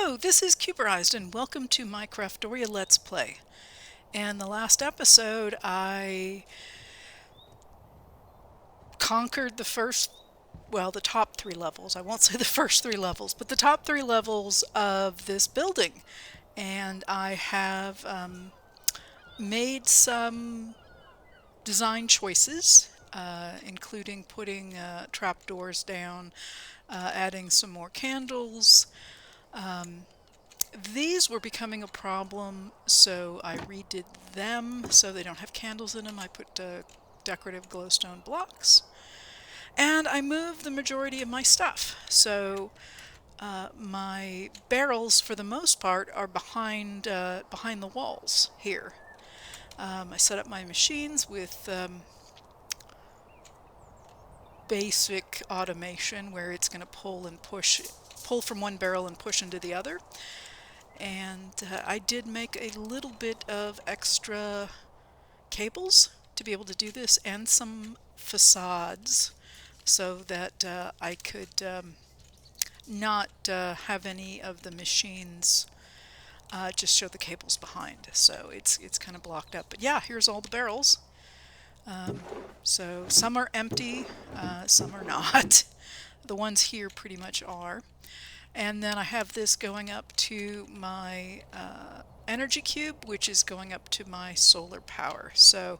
Hello, this is Cuberized and welcome to my Craftoria Let's Play. In the last episode, I conquered the top three levels. I won't say the first three levels, but the top three levels of this building. And I have made some design choices, including putting trapdoors down, adding some more candles. These were becoming a problem, so I redid them so they don't have candles in them. I put decorative glowstone blocks, and I moved the majority of my stuff. So my barrels, for the most part, are behind the walls here. I set up my machines with basic automation where it's going to pull from one barrel and push into the other. And I did make a little bit of extra cables to be able to do this and some facades so that I could not have any of the machines just show the cables behind. So it's kind of blocked up. But yeah, here's all the barrels. So some are empty, some are not. The ones here pretty much are. And then I have this going up to my energy cube, which is going up to my solar power. So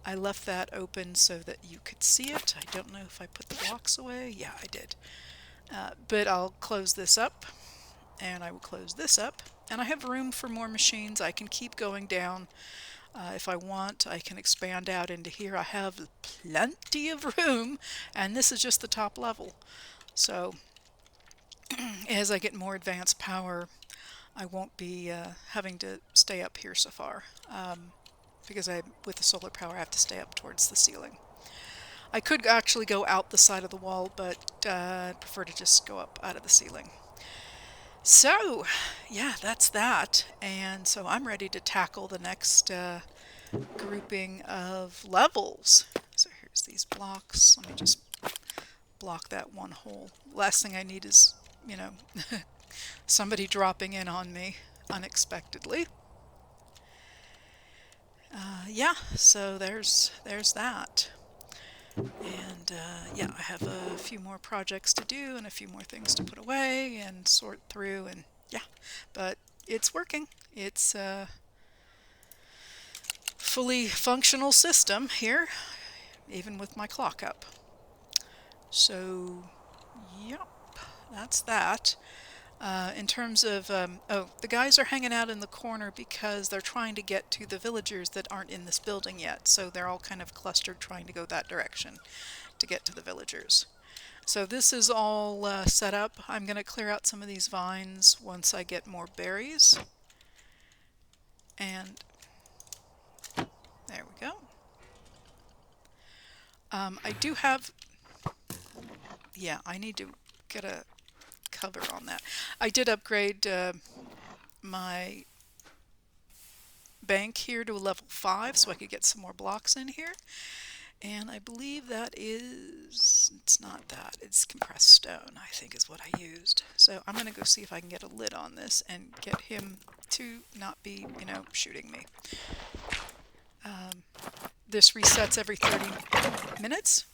I left that open so that you could see it. I don't know if I put the blocks away. Yeah, I did. But I'll close this up, and I will close this up. And I have room for more machines. I can keep going down. If I want, I can expand out into here. I have plenty of room, and this is just the top level. So as I get more advanced power, I won't be having to stay up here so far, because with the solar power I have to stay up towards the ceiling. I could actually go out the side of the wall, but I prefer to just go up out of the ceiling. So yeah, that's that. And so I'm ready to tackle the next grouping of levels. So here's these blocks. Let me just block that one hole. Last thing I need is, you know, somebody dropping in on me unexpectedly. Yeah, so there's that. And yeah, I have a few more projects to do and a few more things to put away and sort through, and yeah, but it's working. It's a fully functional system here, even with my clock up. So, yep, that's that. In terms of, the guys are hanging out in the corner because they're trying to get to the villagers that aren't in this building yet. So they're all kind of clustered trying to go that direction to get to the villagers. So this is all set up. I'm going to clear out some of these vines once I get more berries. And there we go. I do have, yeah, I need to get a cover on that. I did upgrade my bank here to a level 5 so I could get some more blocks in here. And I believe that is, it's not that, it's compressed stone, I think is what I used. So I'm going to go see if I can get a lid on this and get him to not be, shooting me. This resets every 30 minutes.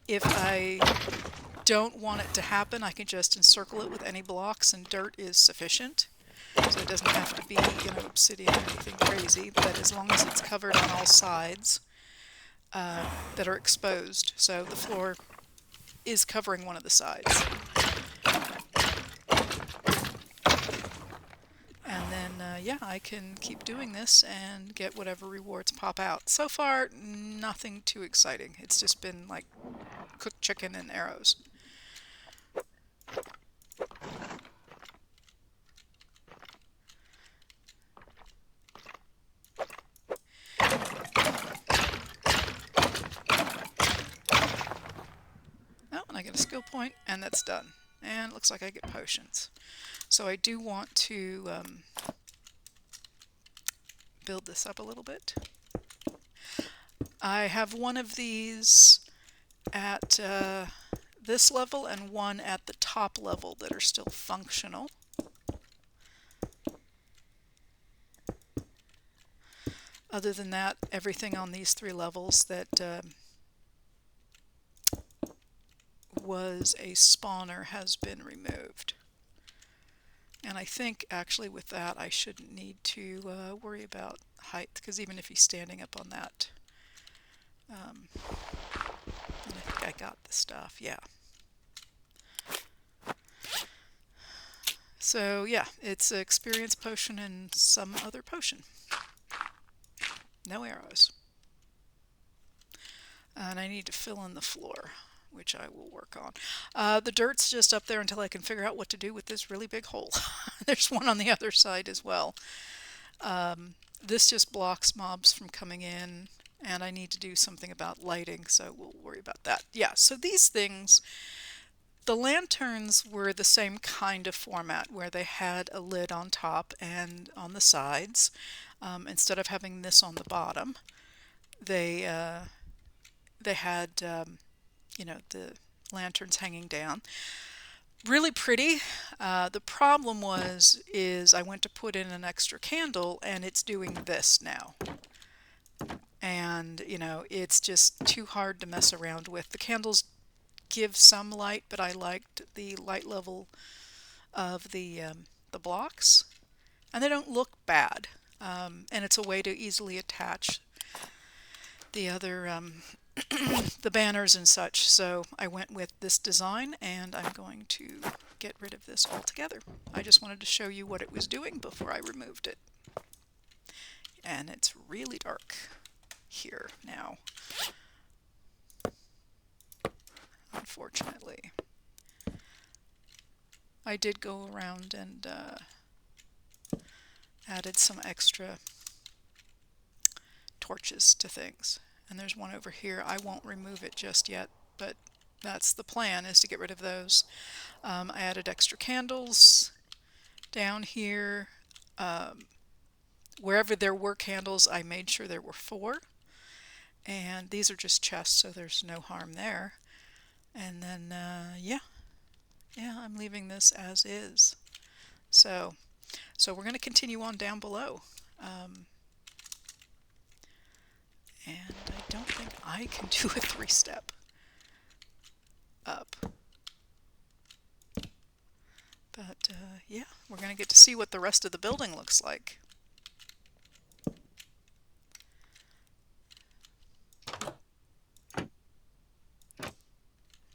If I don't want it to happen, I can just encircle it with any blocks and dirt is sufficient. So it doesn't have to be, obsidian or anything crazy, but as long as it's covered on all sides that are exposed. So the floor is covering one of the sides. And then, yeah, I can keep doing this and get whatever rewards pop out. So far, nothing too exciting. It's just been like cooked chicken and arrows. Oh, and I get a skill point, and that's done. And it looks like I get potions. So I do want to build this up a little bit. I have one of these at this level and one at the top level that are still functional. Other than that, everything on these 3 levels that was a spawner has been removed. And I think actually with that I shouldn't need to worry about height, because even if he's standing up on that, and I think I got the stuff, yeah. So yeah, it's an experience potion and some other potion. No arrows. And I need to fill in the floor, which I will work on. The dirt's just up there until I can figure out what to do with this really big hole. There's one on the other side as well. This just blocks mobs from coming in, and I need to do something about lighting, so we'll worry about that. Yeah, so these things, the lanterns were the same kind of format where they had a lid on top and on the sides. Instead of having this on the bottom, they had you know, the lanterns hanging down. Really pretty. The problem is I went to put in an extra candle and it's doing this now. And, you know, it's just too hard to mess around with. The candles give some light, but I liked the light level of the blocks. And they don't look bad. And it's a way to easily attach the other the banners and such. So I went with this design, and I'm going to get rid of this altogether. I just wanted to show you what it was doing before I removed it. And it's really dark here now, unfortunately. I did go around and added some extra torches to things. And there's one over here. I won't remove it just yet, but that's the plan, is to get rid of those. I added extra candles down here. Wherever there were candles, I made sure there were 4. And these are just chests, so there's no harm there. And then, yeah, I'm leaving this as is. So we're going to continue on down below. And I don't think I can do a 3-step up. But yeah, we're going to get to see what the rest of the building looks like.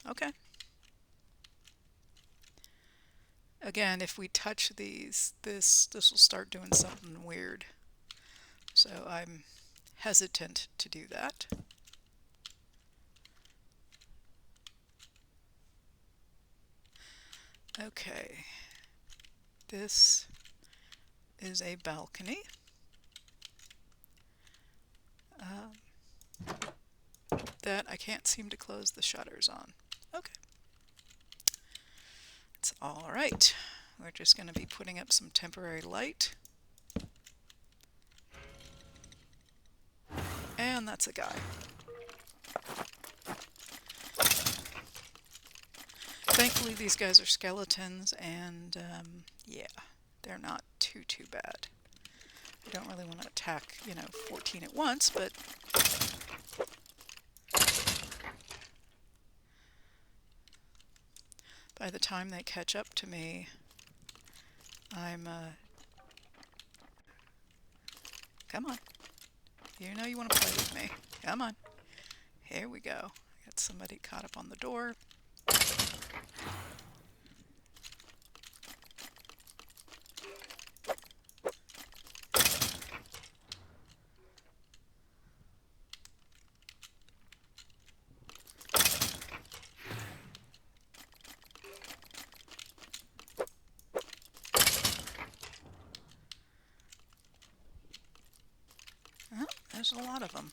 Okay. Again, if we touch these, this will start doing something weird. So I'm hesitant to do that. Okay, this is a balcony. That I can't seem to close the shutters on. Okay. It's all right. We're just going to be putting up some temporary light. And that's a guy. Thankfully these guys are skeletons, and yeah, they're not too bad. I don't really want to attack, you know, 14 at once, but by the time they catch up to me, I'm come on. You know you want to play with me. Come on. Here we go. Got somebody caught up on the door. Oh, there's a lot of them.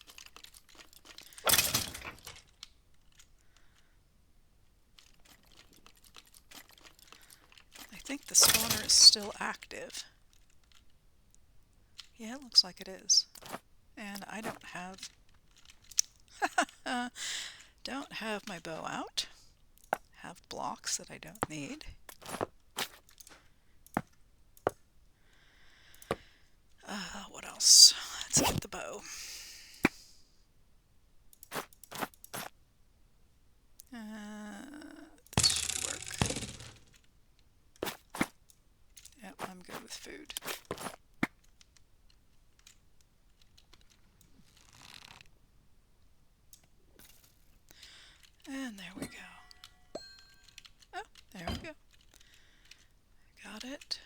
I think the spawner is still active. Yeah, it looks like it is. And I don't have my bow out. have blocks that I don't need. What else? Let's get the bow. This should work. Yep, I'm good with food. And there we go. Oh, there we go. Got it.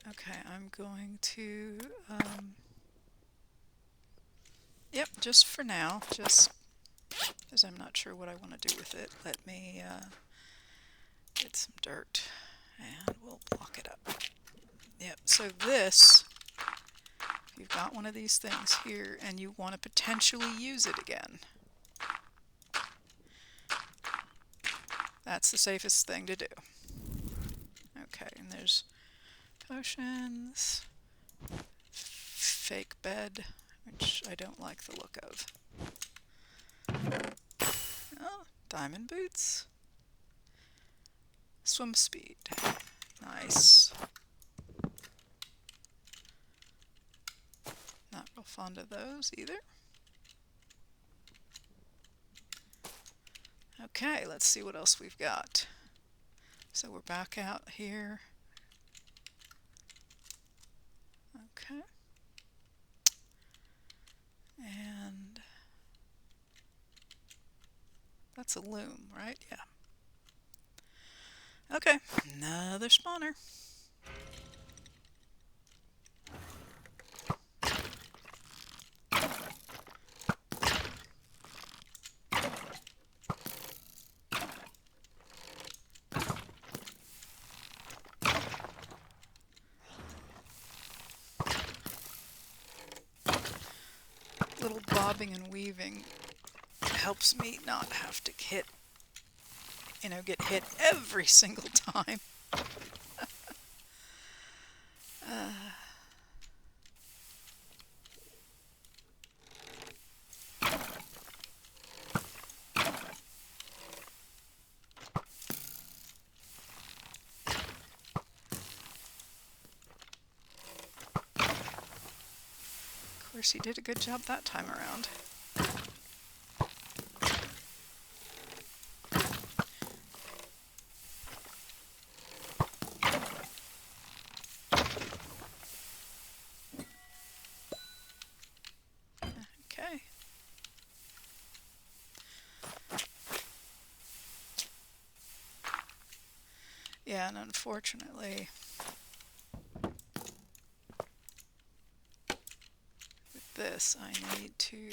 Okay, I'm going to, yep, just for now, just because I'm not sure what I want to do with it, let me get some dirt and we'll block it up. Yep, so this, if you've got one of these things here and you want to potentially use it again, that's the safest thing to do. Okay, and there's potions, fake bed, which I don't like the look of. Oh, diamond boots. Swim speed. Nice. Not real fond of those either. Okay, let's see what else we've got. So we're back out here. Okay. And that's a loom, right? Yeah. Okay, another spawner. Little bobbing and weaving helps me not have to hit, get hit every single time. Of course, he did a good job that time around. Okay. Yeah, and unfortunately, with this, I need to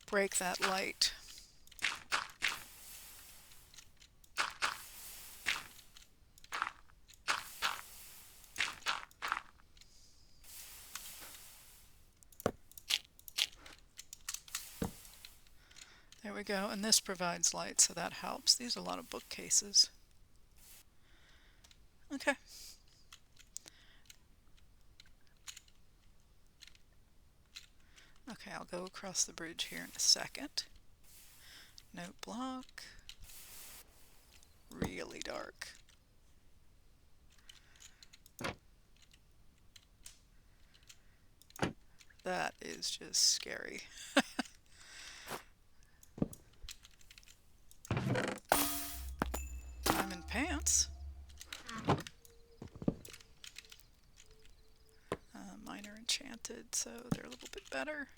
break that light. There we go, and this provides light, so that helps. These are a lot of bookcases. Okay. Okay, I'll go across the bridge here in a second. Note block. Really dark. That is just scary. Diamond pants. Mine are enchanted, so they're a little bit better.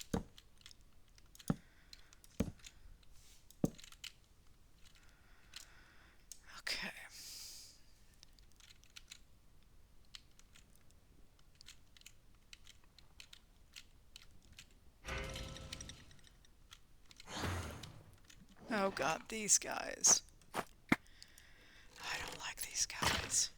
Okay. Oh god, these guys. I don't like these guys.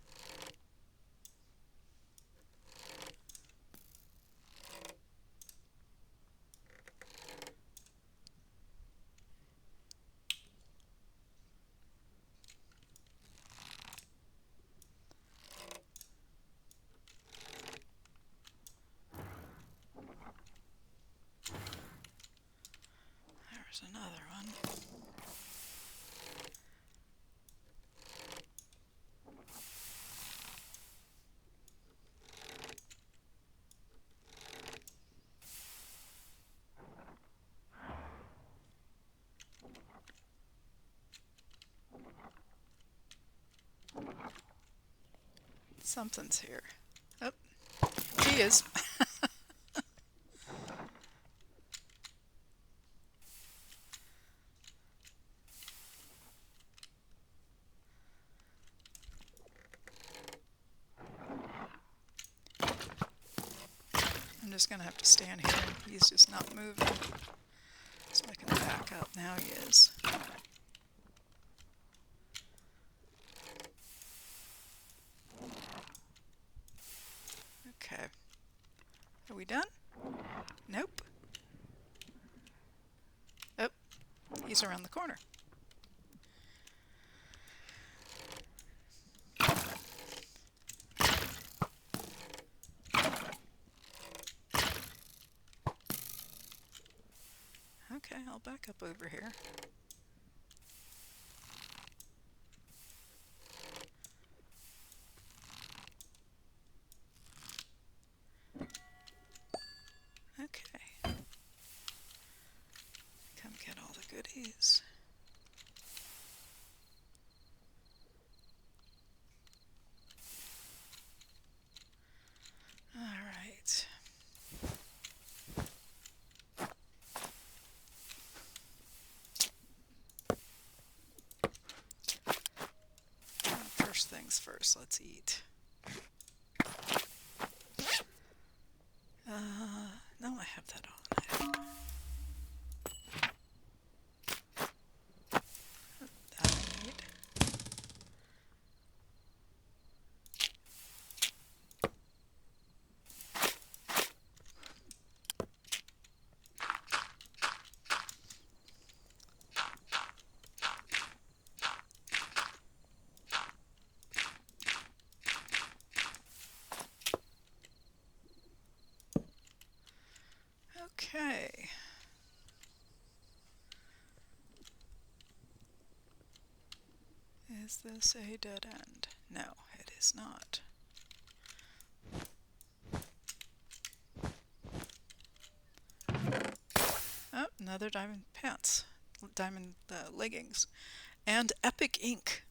There's another one. Something's here. Oh, he is. I'm just going to have to stand here. He's just not moving. So I can back up. Now he is. Okay. Are we done? Nope. Oh, he's around the corner. Okay, I'll back up over here. Okay. Come get all the goodies. All right. First things first, let's eat. No, I have that on. That I need. Okay. Is this a dead end? No, it is not. Oh, another diamond pants, diamond leggings, and epic ink.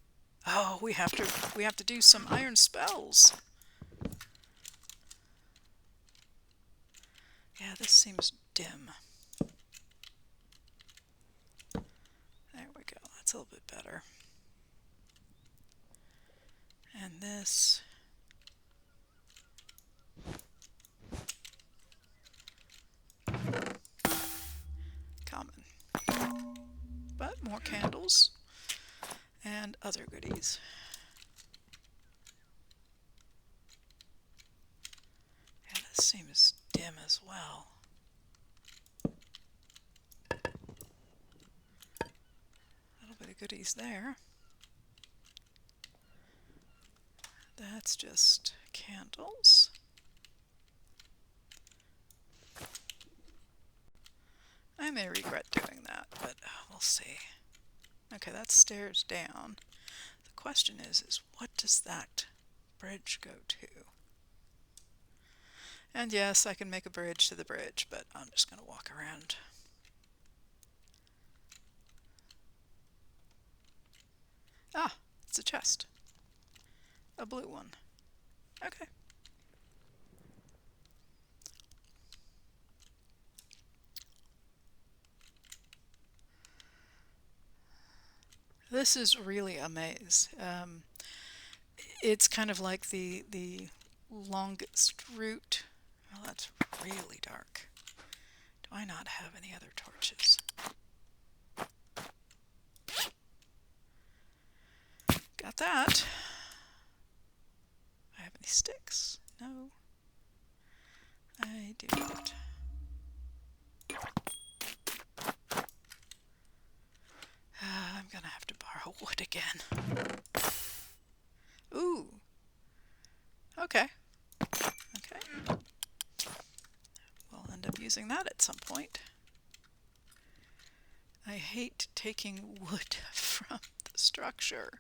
Oh, we have to do some iron spells. Yeah, this seems dim. There we go. That's a little bit better. And this. Common. But more candles and other goodies. Yeah, this seems dim as well. A little bit of goodies there. That's just candles. I may regret doing that, but we'll see. Okay, that's stairs down. The question is what does that bridge go to? And yes, I can make a bridge to the bridge, but I'm just going to walk around. Ah, it's a chest. A blue one. Okay. This is really a maze. It's kind of like the longest route. Well, that's really dark. Do I not have any other torches? Got that. I have any sticks? No. I do not. I'm gonna have to borrow wood again. Ooh. Okay. Okay. We'll end up using that at some point. I hate taking wood from the structure.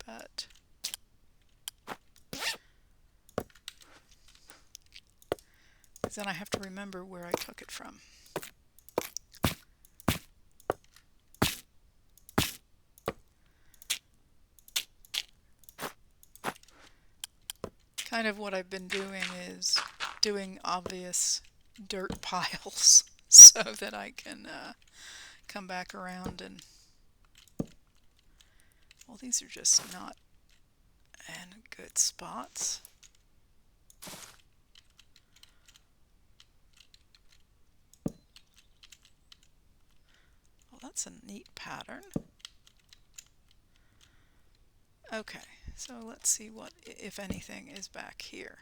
But then I have to remember where I took it from. Kind of what I've been doing is doing obvious dirt piles so that I can come back around and... Well, these are just not in good spots. Well, that's a neat pattern. Okay, so let's see what, if anything, is back here.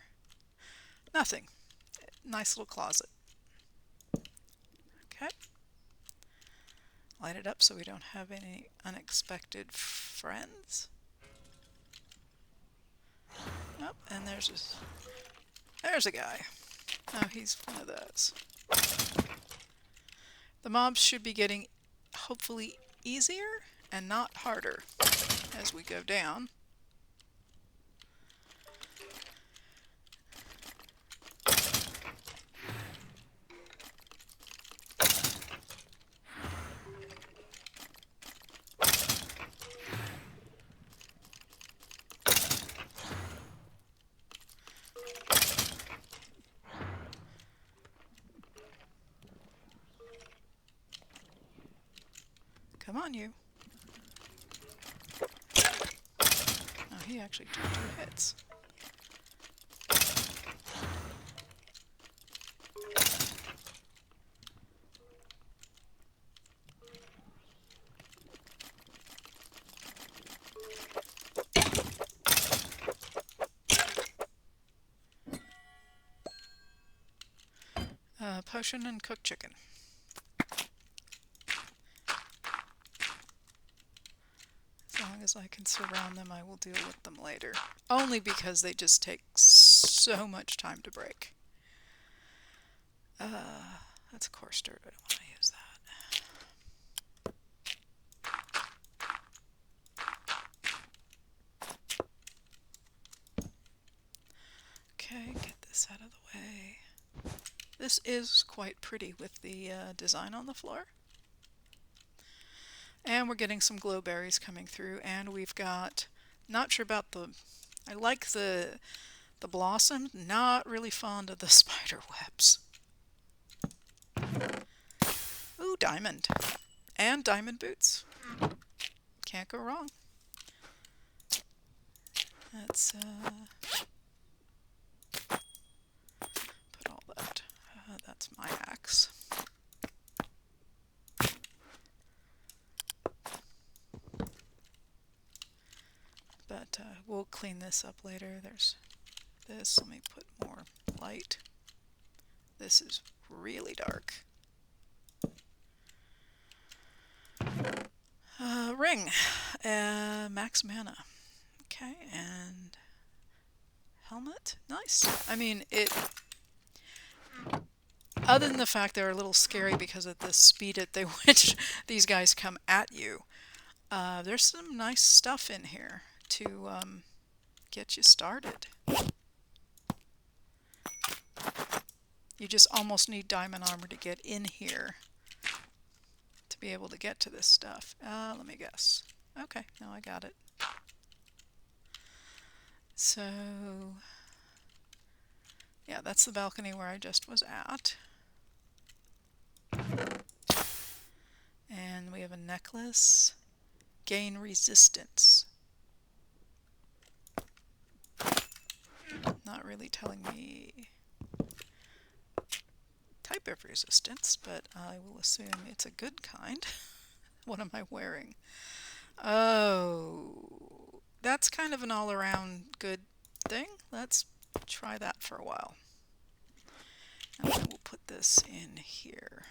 Nothing. Nice little closet. Okay. Light it up so we don't have any unexpected friends. Oh, and there's a guy. Oh, he's one of those. The mobs should be getting hopefully easier and not harder as we go down. Come on, you. Oh, he actually took 2 hits. Potion and cooked chicken. As long as I can surround them, I will deal with them later. Only because they just take so much time to break. That's coarse dirt. I don't want to use that. Okay, get this out of the way. This is quite pretty with the design on the floor. And we're getting some glowberries coming through, and we've got, not sure about the, I like the blossom, not really fond of the spider webs. Ooh, diamond. And diamond boots. Can't go wrong. Let's put all that. That's my axe. But we'll clean this up later. There's this. Let me put more light. This is really dark. Ring. Max mana. Okay, and helmet. Nice. I mean, it... Other than the fact they're a little scary because of the speed at which these guys come at you, there's some nice stuff in here to get you started. You just almost need diamond armor to get in here to be able to get to this stuff. Let me guess. Okay, no, I got it. So, yeah, that's the balcony where I just was at. And we have a necklace. Gain resistance. Not really telling me type of resistance, but I will assume it's a good kind. What am I wearing? Oh, that's kind of an all-around good thing. Let's try that for a while. And then we'll put this in here.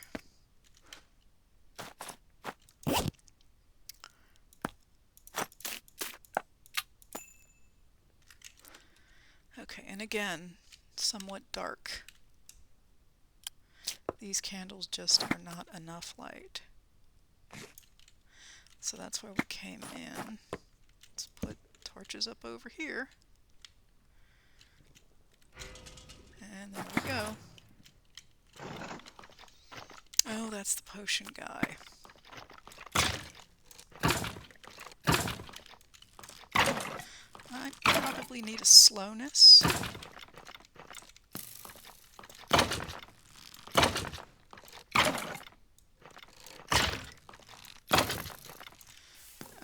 Okay, and again, somewhat dark. these candles just are not enough light. So that's where we came in. Let's put torches up over here. And there we go. Oh, that's the potion guy. I probably need a slowness.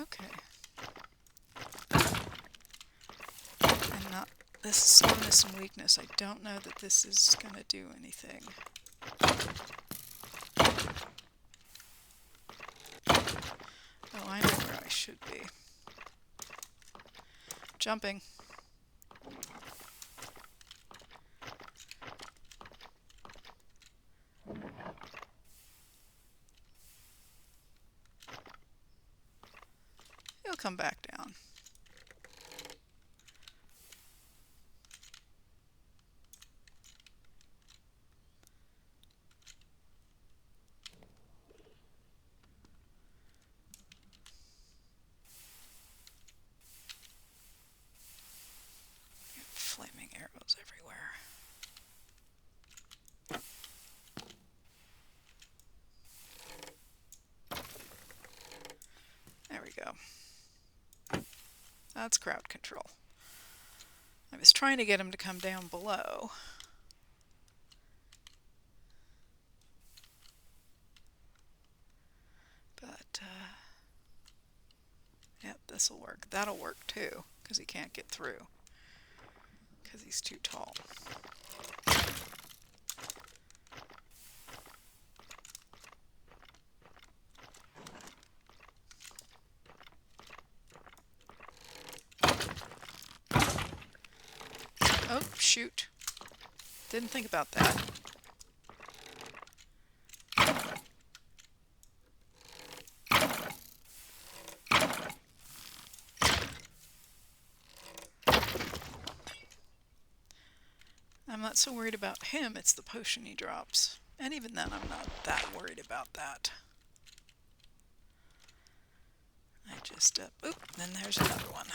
Okay. And not this slowness and weakness. I don't know that this is going to do anything. Oh, I know where I should be. Jumping. He'll come back down. Flaming arrows everywhere. There we go. That's crowd control. I was trying to get him to come down below. But, yep, this'll work. That'll work too, because he can't get through. Because he's too tall. Oh, shoot. Didn't think about that. I'm not so worried about him, it's the potion he drops. And even then, I'm not that worried about that. I just, oop, then there's another one.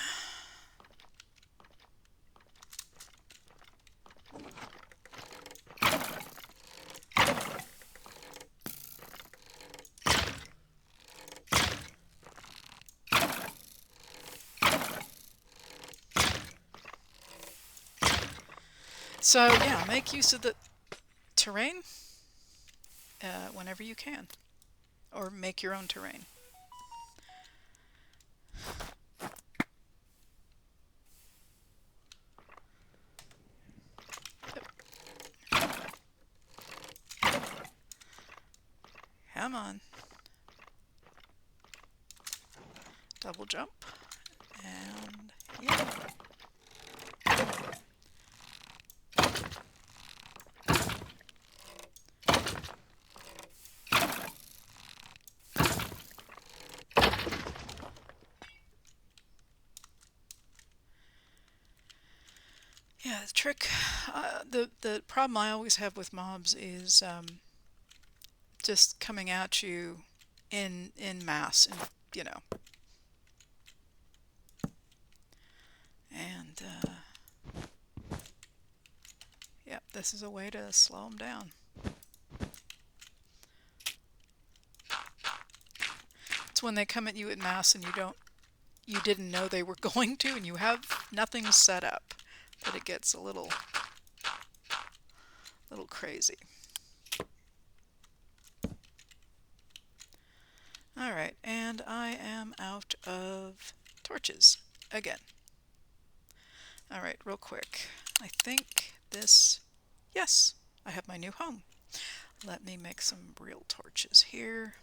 So yeah, make use of the terrain whenever you can, or make your own terrain. Come on. Double jump, and yeah. Yeah, the trick, the problem I always have with mobs is just coming at you in mass, and you know. And yep, this is a way to slow them down. It's when they come at you in mass and you didn't know they were going to, and you have nothing set up, that it gets a little crazy. Alright, and I am out of torches again. Alright, real quick. I think this... Yes, I have my new home. Let me make some real torches here.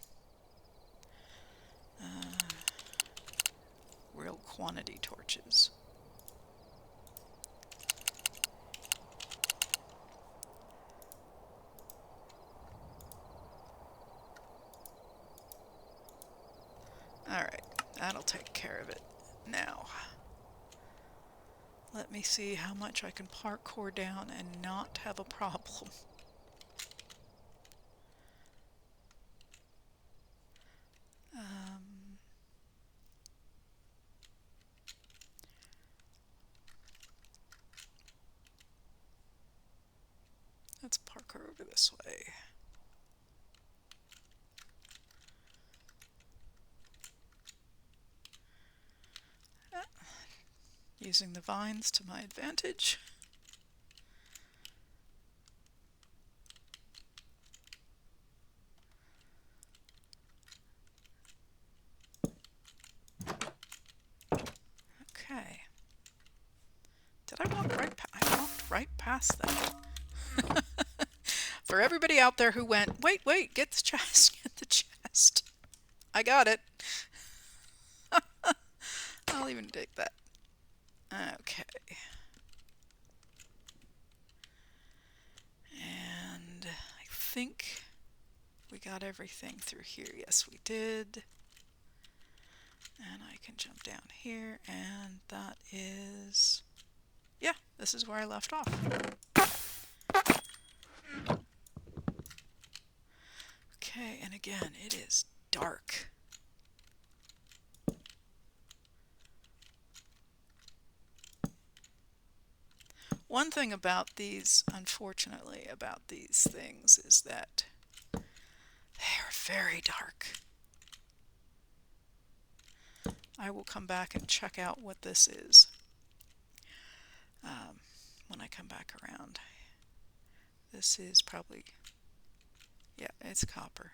Real quantity torches. Alright, that'll take care of it. Now, let me see how much I can parkour down and not have a problem. over this way. Using the vines to my advantage. Okay. Did I walk right past? I walked right past that. For everybody out there who went, wait, get the chest, get the chest. I got it. I'll even take that. Okay. And I think we got everything through here. Yes, we did. And I can jump down here, and that is... yeah, this is where I left off. Okay, and again, it is dark. One thing about these, unfortunately, about these things is that they are very dark. I will come back and check out what this is when I come back around. This is probably, yeah, it's copper.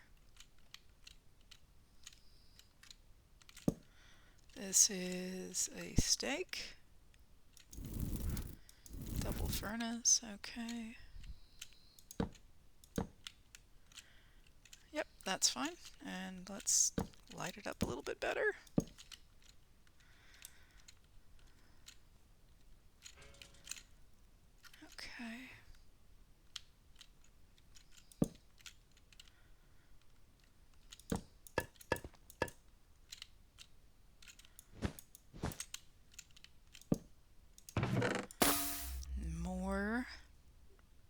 This is a steak. Double furnace, okay. Yep, that's fine. And let's light it up a little bit better. Okay. More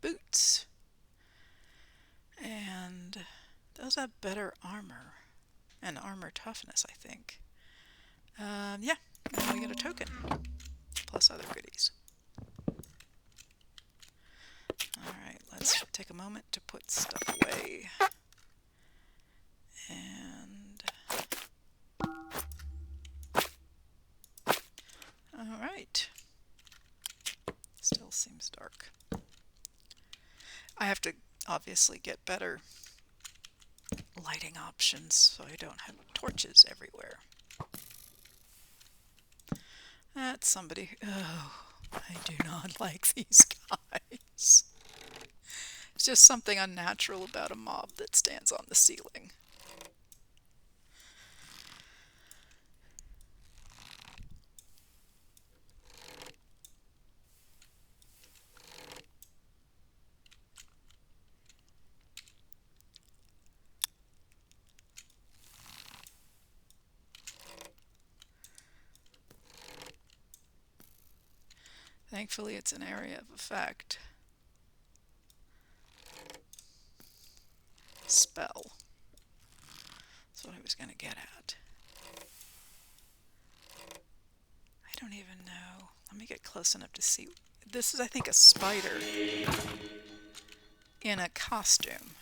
boots. And those have better armor and armor toughness, I think. Yeah, now we get a token, plus other goodies. Alright, let's take a moment to put stuff away. And... alright. Still seems dark. I have to obviously get better lighting options so I don't have torches everywhere. That's somebody. Oh, I do not like these guys. It's just something unnatural about a mob that stands on the ceiling. Thankfully, it's an area of effect. Spell. That's what I was going to get at. I don't even know. Let me get close enough to see. This is, I think, a spider in a costume.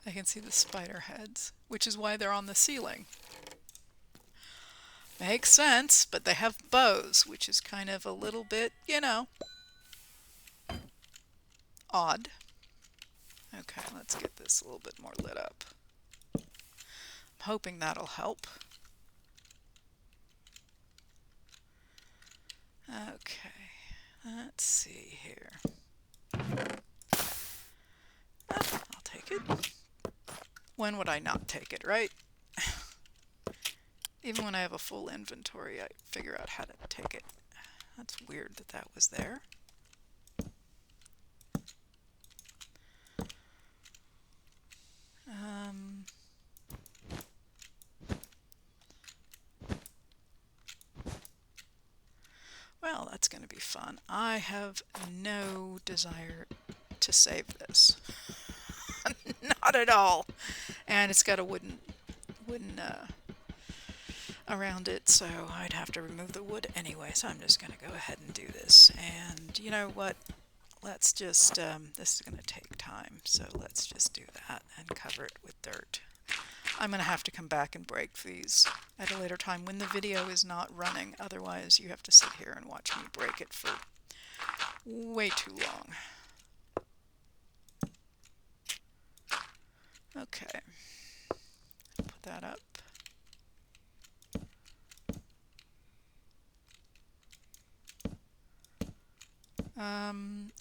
I can see the spider heads, which is why they're on the ceiling. Makes sense, but they have bows, which is kind of a little bit, you know, odd. Okay, let's get this a little bit more lit up. I'm hoping that'll help. Okay, let's see here. I'll take it. When would I not take it, right? Even when I have a full inventory, I figure out how to take it. That's weird that that was there. Well, that's going to be fun. I have no desire to save this. Not at all. And it's got a wooden around it, so I'd have to remove the wood anyway, so I'm just going to go ahead and do this. And you know what? Let's just, this is going to take time, so let's just do that and cover it with dirt. I'm going to have to come back and break these at a later time when the video is not running, otherwise you have to sit here and watch me break it for way too long. Okay, put that up.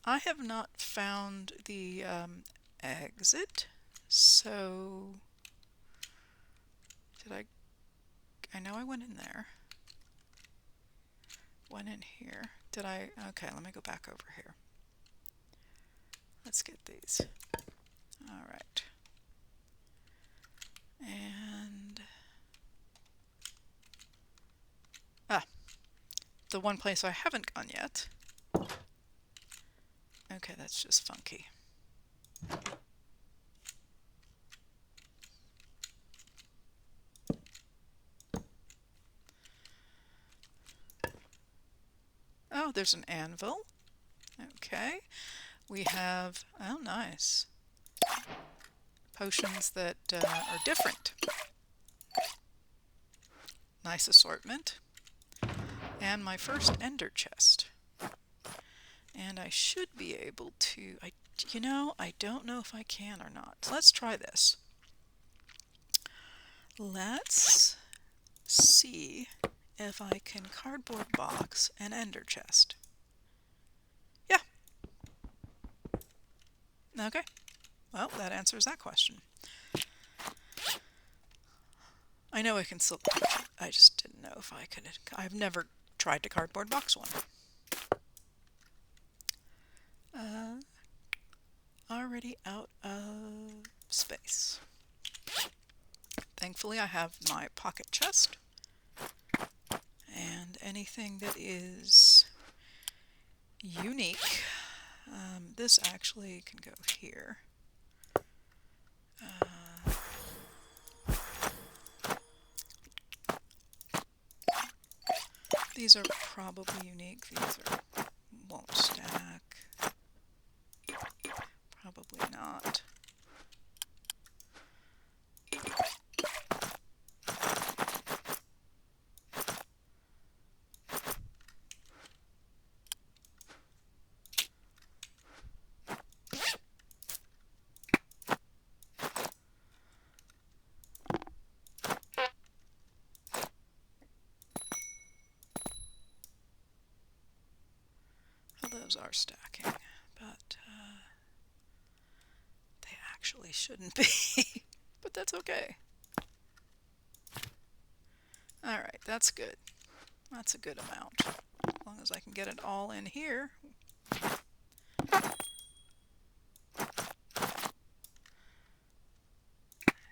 I have not found the exit, so I know I went in there. Went in here. Okay, let me go back over here. Let's get these. All right. And the one place I haven't gone yet. Okay, that's just funky. Oh, there's an anvil. Okay. We have, oh nice, potions that are different. Nice assortment. And my first ender chest. And I should be able to, I don't know if I can or not. So let's try this. Let's see if I can cardboard box an ender chest. Yeah. Okay. Well, that answers that question. I know I can still touch it. I just didn't know if I could. I've never tried to cardboard box one. Already out of space. Thankfully, I have my pocket chest. And anything that is unique, this actually can go here. These are probably unique. These won't stack. Probably not. Those are stacking, but they actually shouldn't be, but that's okay. Alright, that's good. That's a good amount. As long as I can get it all in here.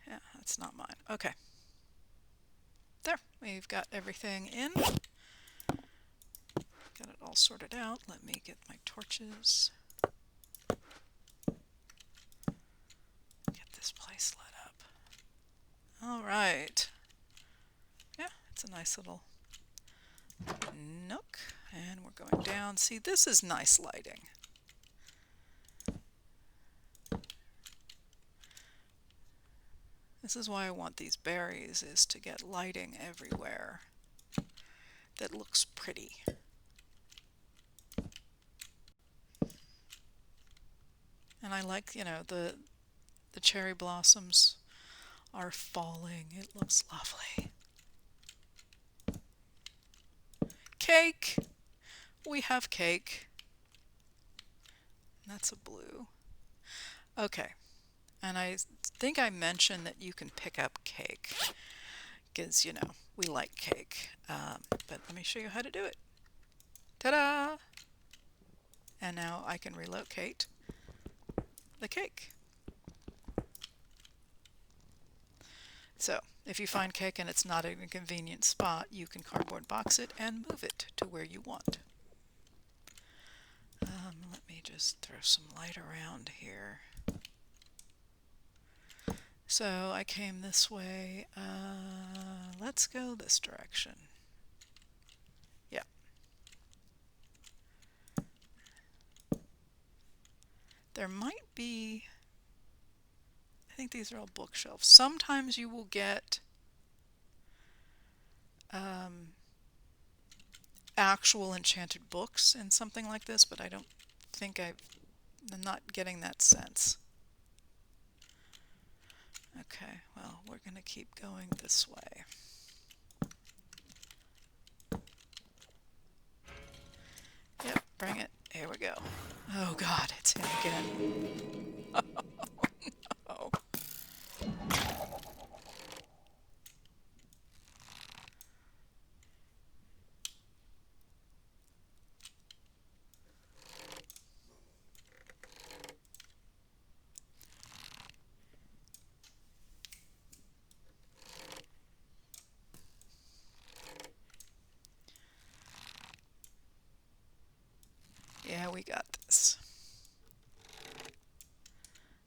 Yeah, that's not mine. Okay. There, we've got everything in. Got it all sorted out. Let me get my torches. Get this place lit up. Alright. Yeah, it's a nice little nook. And we're going down. See, this is nice lighting. This is why I want these berries, is to get lighting everywhere that looks pretty. And I like, the cherry blossoms are falling. It looks lovely. Cake! We have cake. That's a blue. Okay. And I think I mentioned that you can pick up cake. Because, we like cake. But let me show you how to do it. Ta-da! And now I can relocate the cake. So, if you find cake and it's not in a convenient spot, you can cardboard box it and move it to where you want. Let me just throw some light around here. So I came this way. Let's go this direction. Yeah. There might be, I think these are all bookshelves. Sometimes you will get actual enchanted books in something like this, but I don't think I'm not getting that sense. Okay, well, we're going to keep going this way. Yep, bring it. Here we go. Oh God, it's him again. Oh. Yeah, we got this.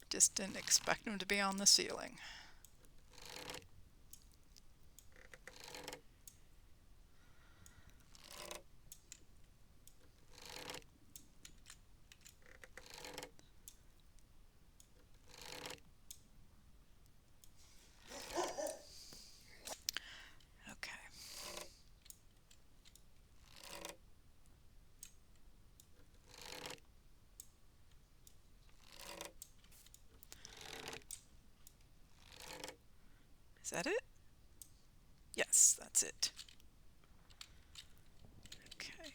Just didn't expect him to be on the ceiling. Okay. Is that it? Yes, that's it. Okay.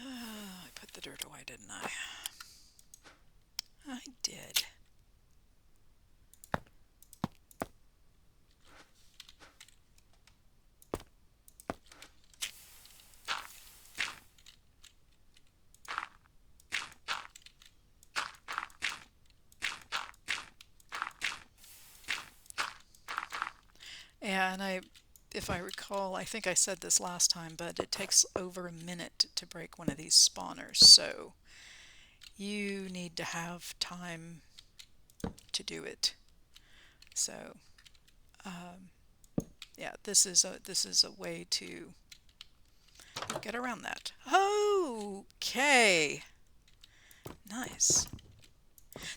I put the dirt away, didn't I? I did. Yeah, and if I recall, I think I said this last time, but it takes over a minute to break one of these spawners, so you need to have time to do it. So, yeah, this is a way to get around that. Okay, nice.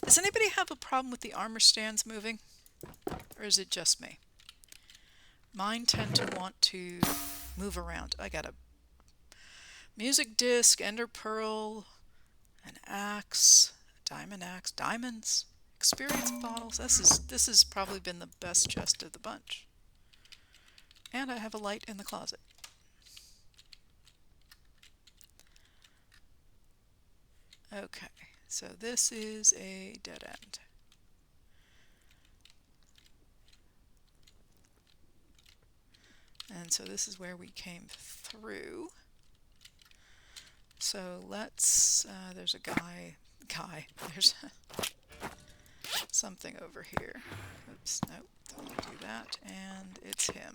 Does anybody have a problem with the armor stands moving, or is it just me? Mine tend to want to move around. I got a music disc, ender pearl, an axe, a diamond axe, diamonds, experience bottles. This has probably been the best chest of the bunch. And I have a light in the closet. Okay, so this is a dead end. And so this is where we came through. So let's, there's a guy, there's something over here. Oops, nope, don't want to do that. And it's him.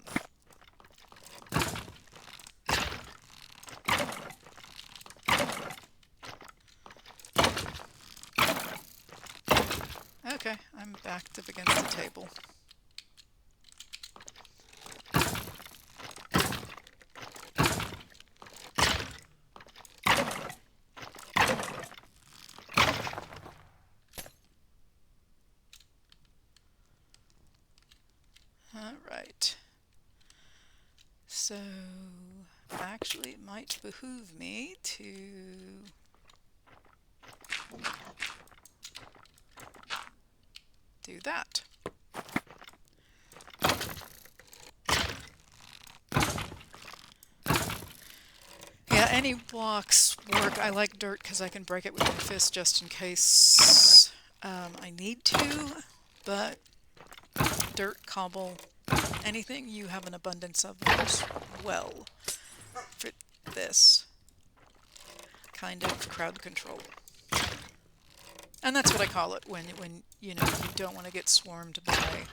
Okay, I'm backed up against the table. Alright. So, actually it might behoove me to do that. Yeah, any blocks work. I like dirt because I can break it with my fist just in case I need to, but dirt, cobble, anything you have an abundance of works well. this kind of crowd control. And that's what I call it when you know you don't want to get swarmed by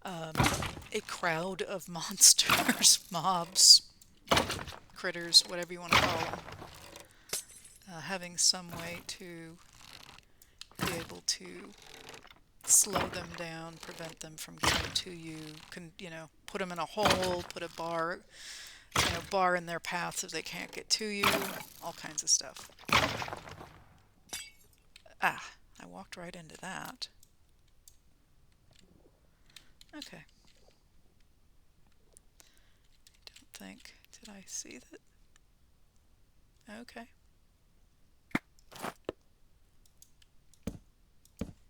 a crowd of monsters, mobs, critters, whatever you want to call them. Having some way to be able to slow them down, prevent them from getting to you, you know, put them in a hole, put a bar, you know, bar in their path so they can't get to you, all kinds of stuff. Ah, I walked right into that. Okay. I don't think, did I see that? Okay.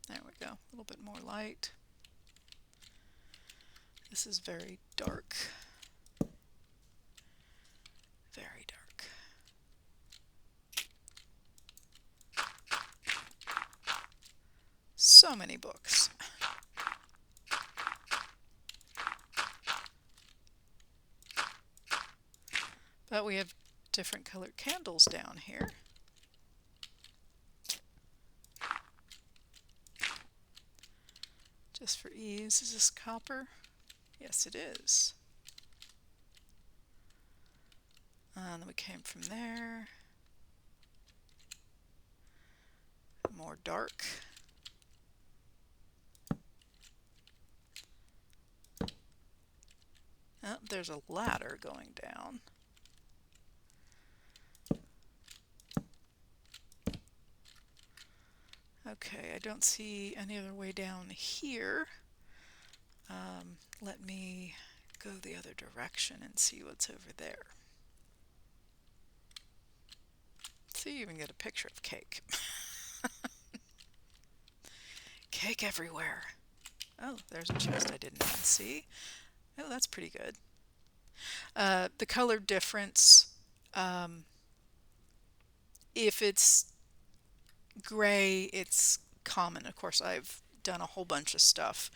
There we go, a little bit more light. This is very dark. Very dark. So many books. But we have different colored candles down here. Just for ease, is this copper? Yes, it is. And then we came from there. More dark. Oh, there's a ladder going down. Okay, I don't see any other way down here. Let me go the other direction and see what's over there. So you even get a picture of cake. Cake everywhere. Oh, there's a chest I didn't even see. Oh, that's pretty good. The color difference, if it's gray, it's common. Of course, I've done a whole bunch of stuff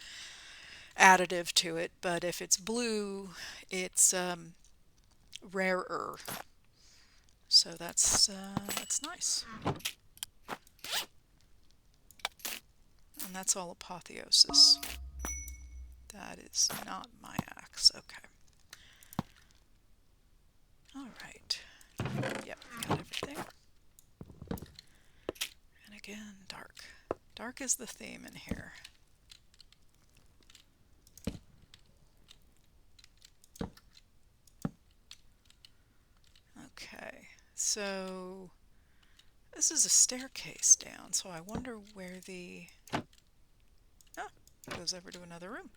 additive to it, but if it's blue, it's rarer. So that's nice. And that's all apotheosis. That is not my axe. Okay. All right. Yep, got everything. And again, dark. Dark is the theme in here. Okay, so this is a staircase down, so I wonder where the... Oh, it goes over to another room.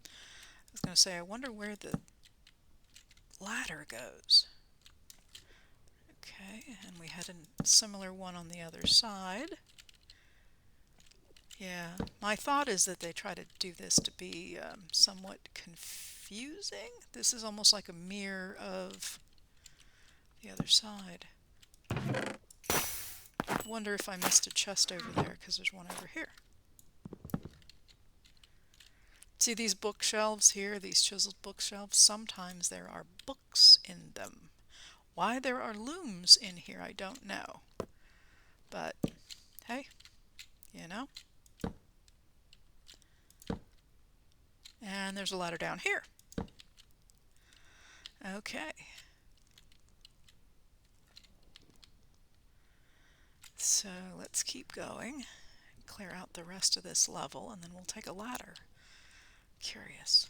I was going to say, I wonder where the ladder goes. Okay, and we had a similar one on the other side. Yeah, my thought is that they try to do this to be somewhat confusing. This is almost like a mirror of the other side. I wonder if I missed a chest over there, because there's one over here. See these bookshelves here, these chiseled bookshelves? Sometimes there are books in them. Why there are looms in here, I don't know. But, hey, you know. And there's a ladder down here. Okay. So let's keep going. Clear out the rest of this level, and then we'll take a ladder. Curious.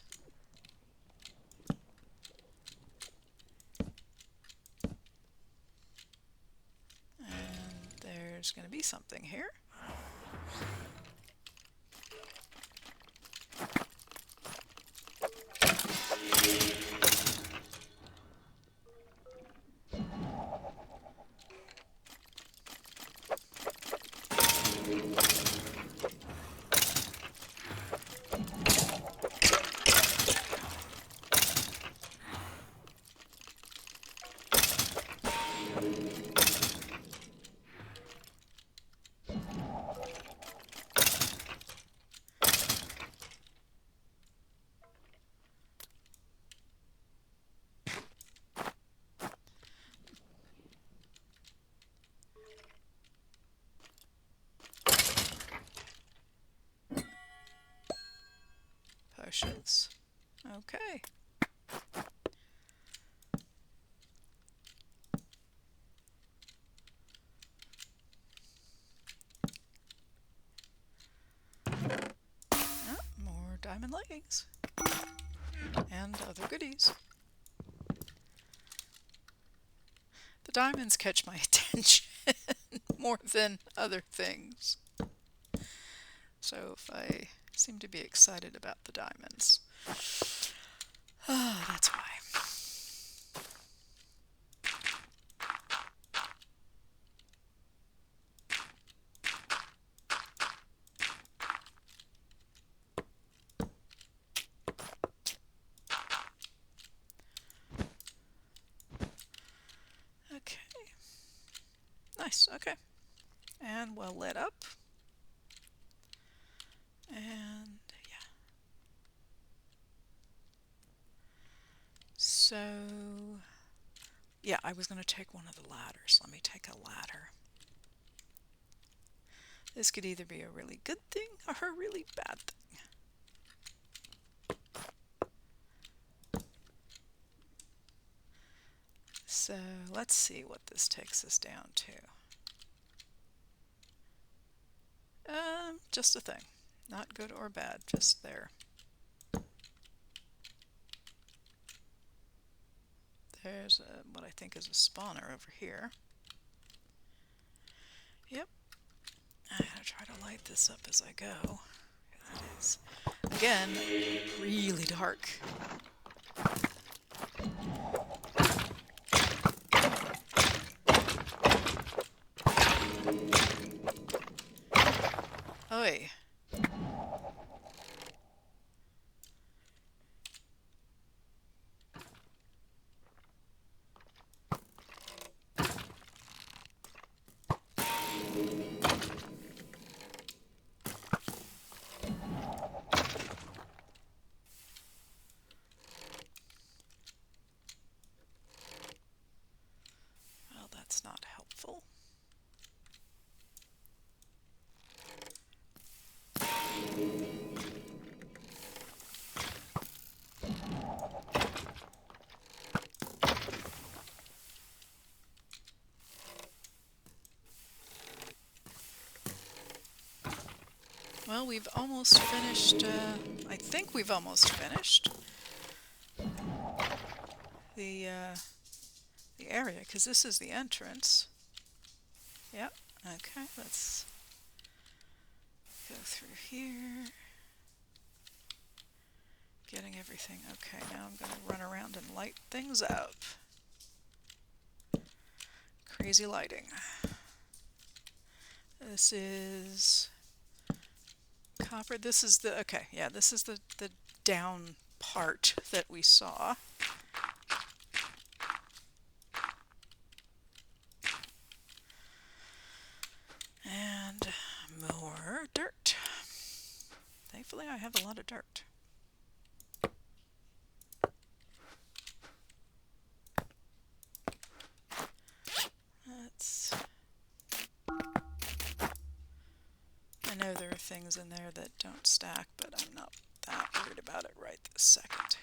And there's going to be something here. pushes. Okay. More diamond leggings and other goodies. The diamonds catch my attention more than other things. So if I seem to be excited about the diamonds, that's why. Okay. Nice. Okay. And well lit up. And yeah. So yeah, I was going to take one of the ladders. Let me take a ladder. This could either be a really good thing or a really bad thing. So let's see what this takes us down to. Just a thing. Not good or bad, just there. There's what I think is a spawner over here. Yep. I'm going to try to light this up as I go. It is, again, really dark. Oi. Well, that's not helpful. Well, we've almost finished, I think we've almost finished the area, because this is the entrance. Yep, okay, let's go through here. Getting everything, okay, now I'm going to run around and light things up. Crazy lighting. This is copper. This is the, okay, yeah, this is the down part that we saw. And more dirt. Thankfully, I have a lot of dirt. Let's... I know there are things in there that don't stack, but I'm not that worried about it right this second.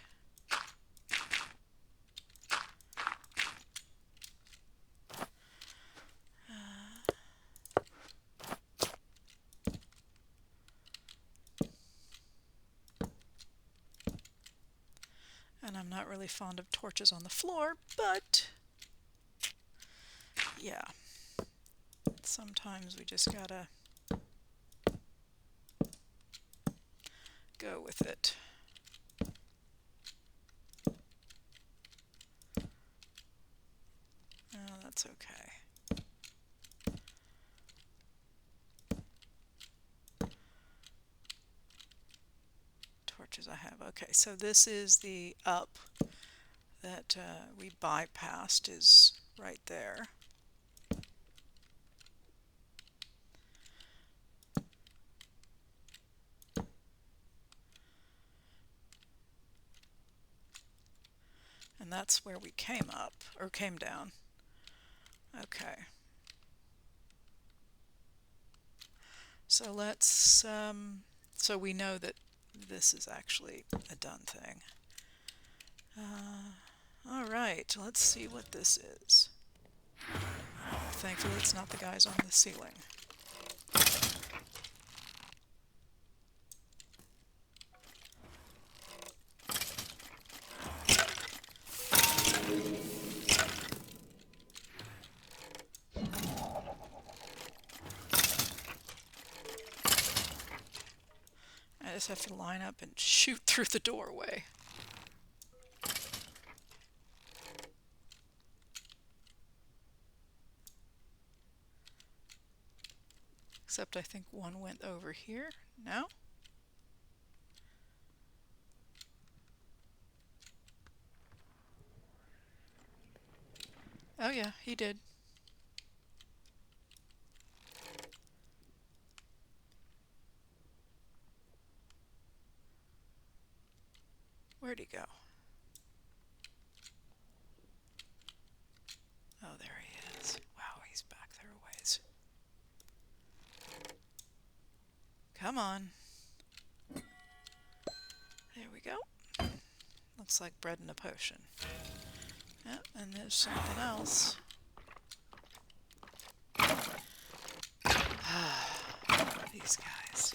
And I'm not really fond of torches on the floor, but yeah, sometimes we just gotta go with it. Oh, that's okay. Torches I have. Okay, so this is the up that we bypassed, is right there. And that's where we came up, or came down. Okay. So let's, so we know that this is actually a done thing. Alright, let's see what this is. Thankfully it's not the guys on the ceiling. I just have to line up and shoot through the doorway. Except I think one went over here. No? Oh yeah, he did. Where'd he go? Oh, there he is. Wow, he's back there a ways. Come on. There we go. Looks like bread and a potion. Yep, and there's something else. These guys.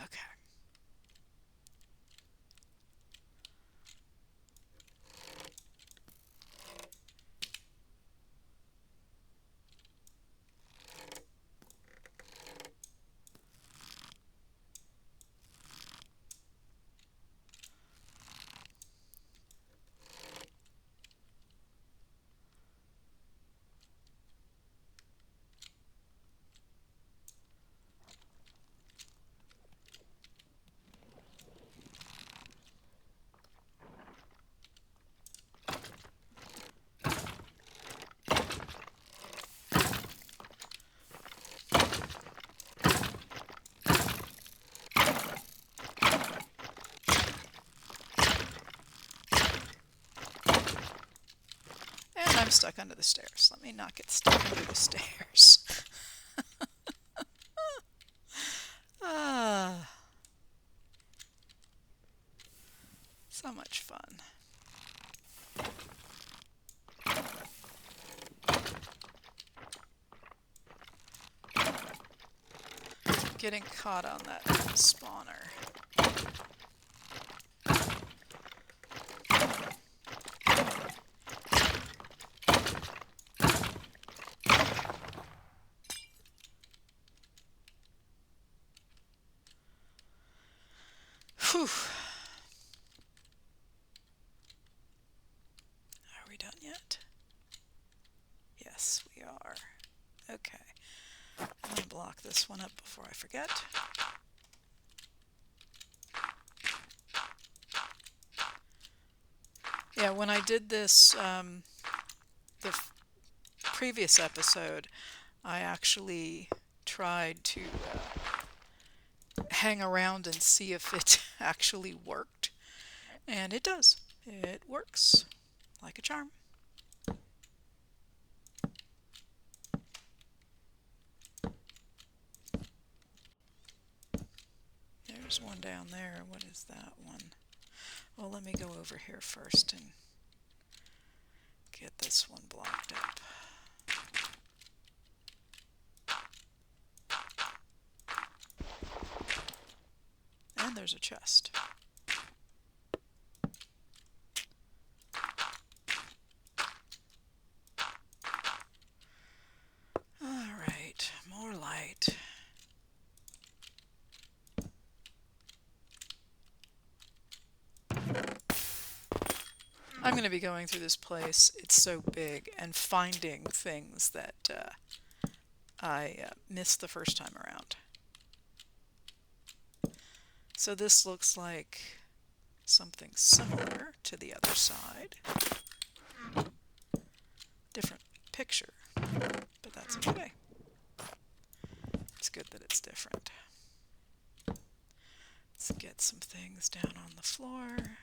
Okay. And I'm stuck under the stairs. Let me not get stuck under the stairs. Ah, so much fun. Getting caught on that spawner. Whew. Are we done yet? Yes, we are. Okay. I'm going to block this one up before I forget. Yeah, when I did this, the previous episode, I actually tried to hang around and see if it actually worked. And it does. It works like a charm. There's one down there. What is that one? Well, let me go over here first and get this one blocked up. And there's a chest. Alright, more light. I'm going to be going through this place. It's so big, and finding things that I missed the first time around. So this looks like something similar to the other side. Different picture, but that's okay. It's good that it's different. Let's get some things down on the floor.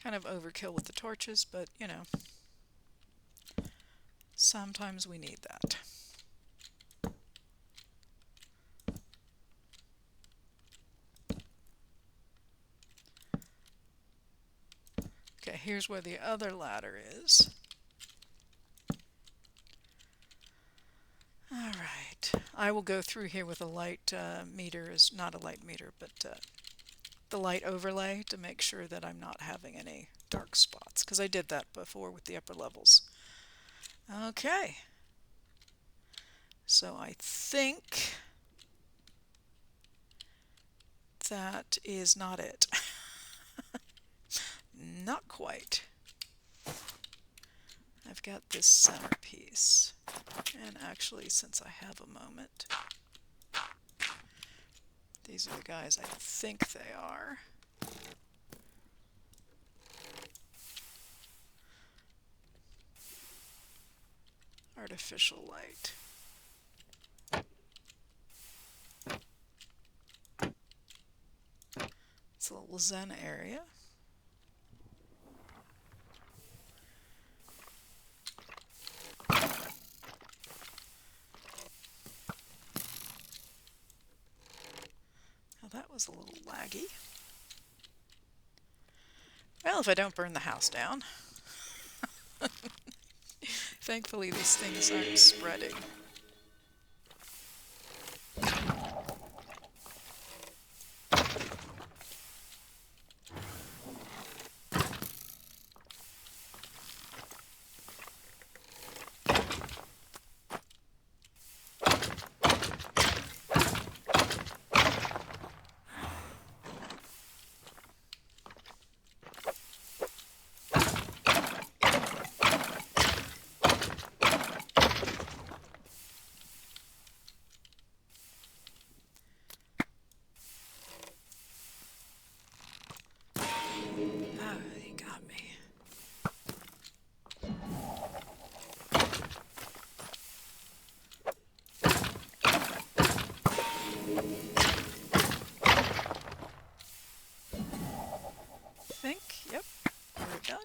Kind of overkill with the torches, but you know, sometimes we need that. Okay, here's where the other ladder is. Alright, I will go through here with a light meter, is not a light meter, but the light overlay to make sure that I'm not having any dark spots, because I did that before with the upper levels. Okay, so I think that is not it. Not quite. I've got this centerpiece, and actually, since I have a moment, these are the guys I think they are. Artificial light. It's a little zen area. Now that was a little laggy. Well, if I don't burn the house down. Thankfully, these things aren't spreading. Yep, we're done.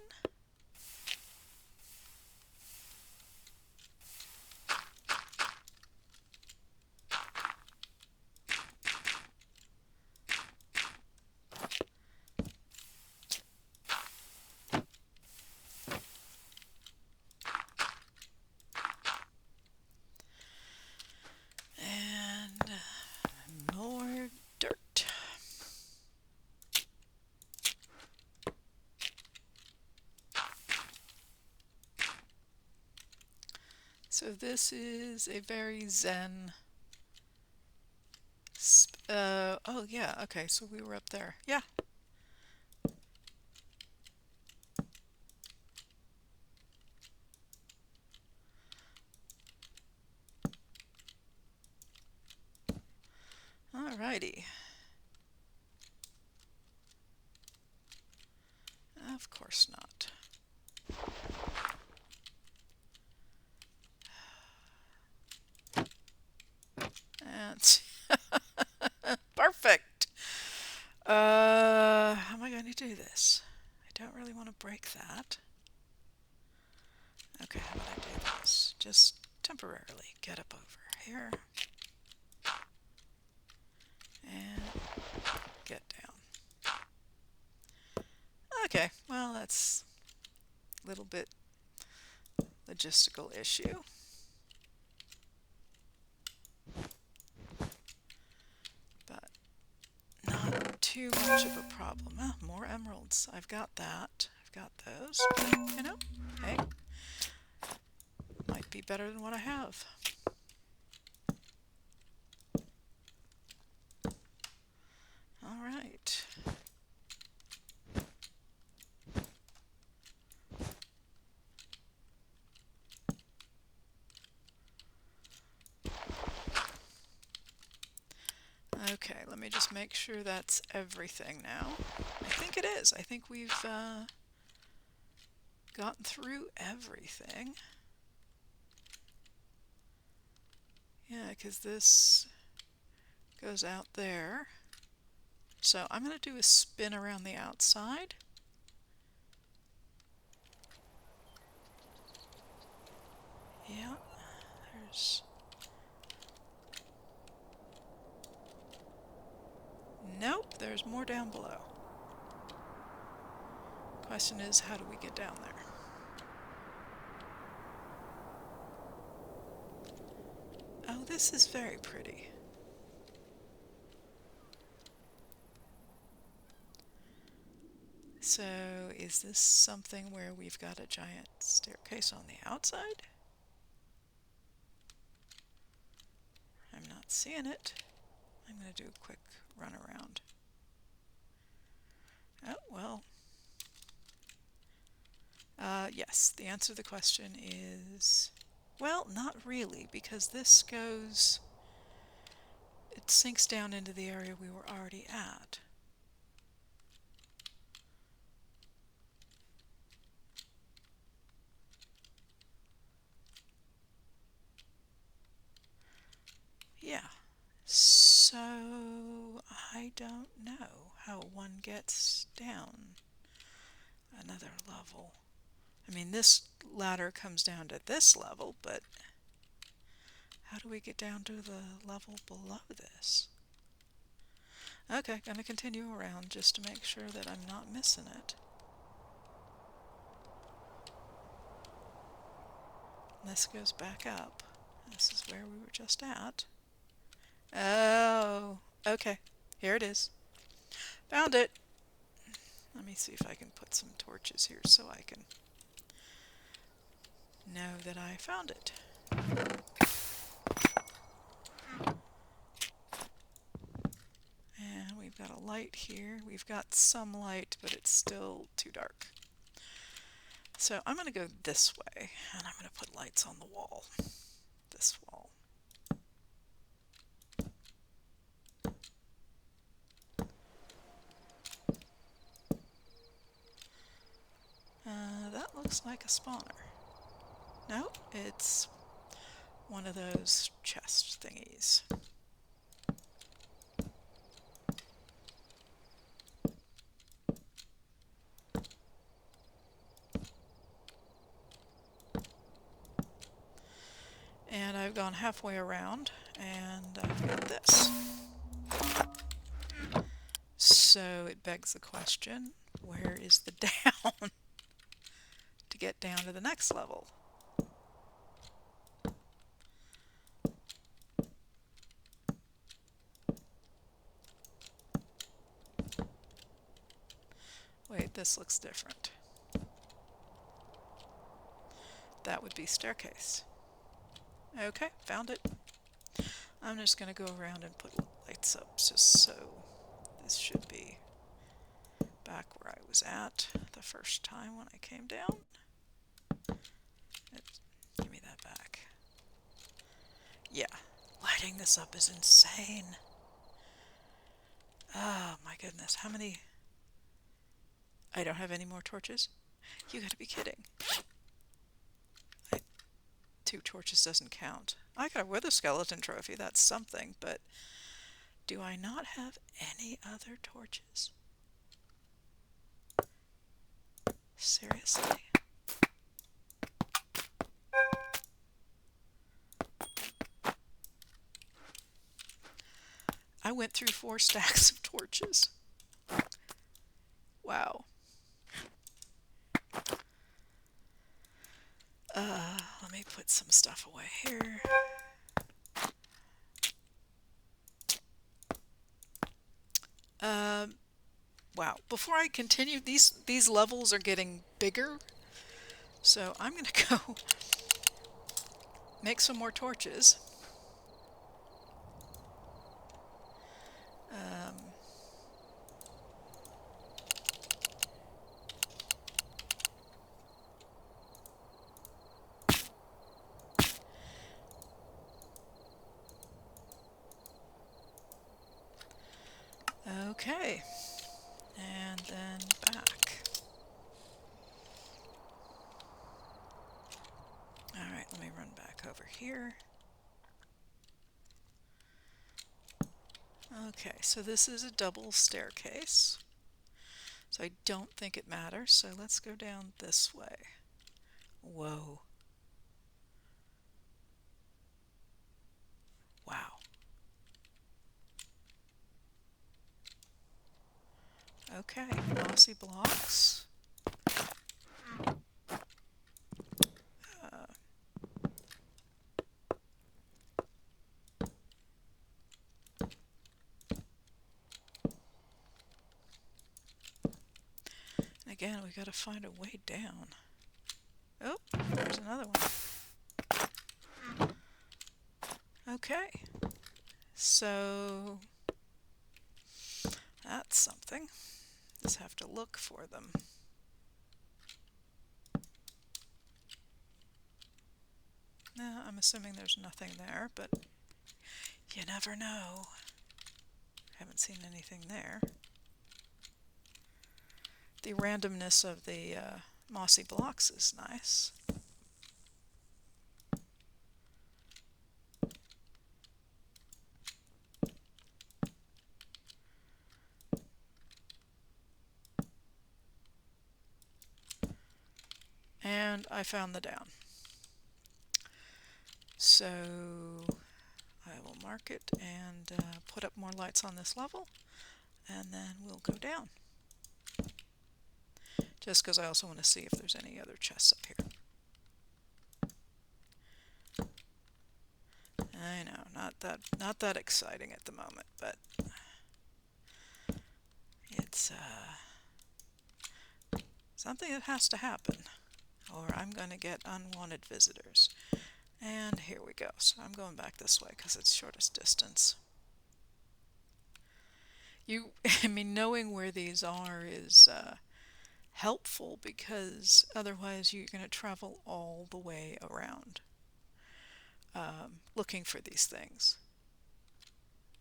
And more dirt. So this is a very zen. Oh yeah, okay, so we were up there. Yeah. Alrighty. Of course not. And perfect. How am I going to do this? I don't really want to break that. Okay, how about I do this? Just temporarily get up over here and get down. Okay, well that's a little bit logistical issue. But not too much of a problem. Oh, more emeralds. I've got that. I've got those. But, you know, hey, might be better than what I have. All right. Okay, let me just make sure that's everything now. I think it is. I think we've gotten through everything. Yeah, because this goes out there. So I'm going to do a spin around the outside. Yeah, there's... Nope, there's more down below. Question is, how do we get down there? Oh, this is very pretty. So, is this something where we've got a giant staircase on the outside? I'm not seeing it. I'm going to do a quick run around. Oh, well. Yes, the answer to the question is, well, not really, because this goes, it sinks down into the area we were already at. Yeah, so I don't know how one gets down another level. I mean, this ladder comes down to this level, but how do we get down to the level below this? Okay, gonna continue around just to make sure that I'm not missing it. And this goes back up. This is where we were just at. Oh, okay. Here it is. Found it. Let me see if I can put some torches here so I can know that I found it. And we've got a light here. We've got some light, but it's still too dark. So I'm going to go this way, and I'm going to put lights on the wall. This wall. That looks like a spawner. No, it's one of those chest thingies. And I've gone halfway around, and I've got this. So it begs the question, where is the down to get down to the next level? Wait, this looks different. That would be staircase. Okay, found it. I'm just going to go around and put lights up just so this should be back where I was at the first time when I came down. Give me that back. Yeah, lighting this up is insane. Oh my goodness, how many... I don't have any more torches? You gotta be kidding. 2 torches doesn't count. I got a wither skeleton trophy, that's something, but do I not have any other torches? Seriously? I went through 4 stacks of torches. Wow. Let me put some stuff away here. Wow. Before I continue, these levels are getting bigger. So I'm going to go make some more torches. Okay, and then back. Alright, let me run back over here. Okay, so this is a double staircase, so I don't think it matters, so let's go down this way. Whoa. Wow. Okay, mossy blocks. Again, we gotta find a way down. Oh, there's another one. Okay, so that's something. Just have to look for them. No, I'm assuming there's nothing there, but you never know. Haven't seen anything there. The randomness of the mossy blocks is nice. And I found the down. So I will mark it and put up more lights on this level, and then we'll go down. Just because I also want to see if there's any other chests up here. I know, not that exciting at the moment, but it's something that has to happen, or I'm going to get unwanted visitors. And here we go. So I'm going back this way because it's shortest distance. I mean, knowing where these are is helpful, because otherwise you're going to travel all the way around looking for these things.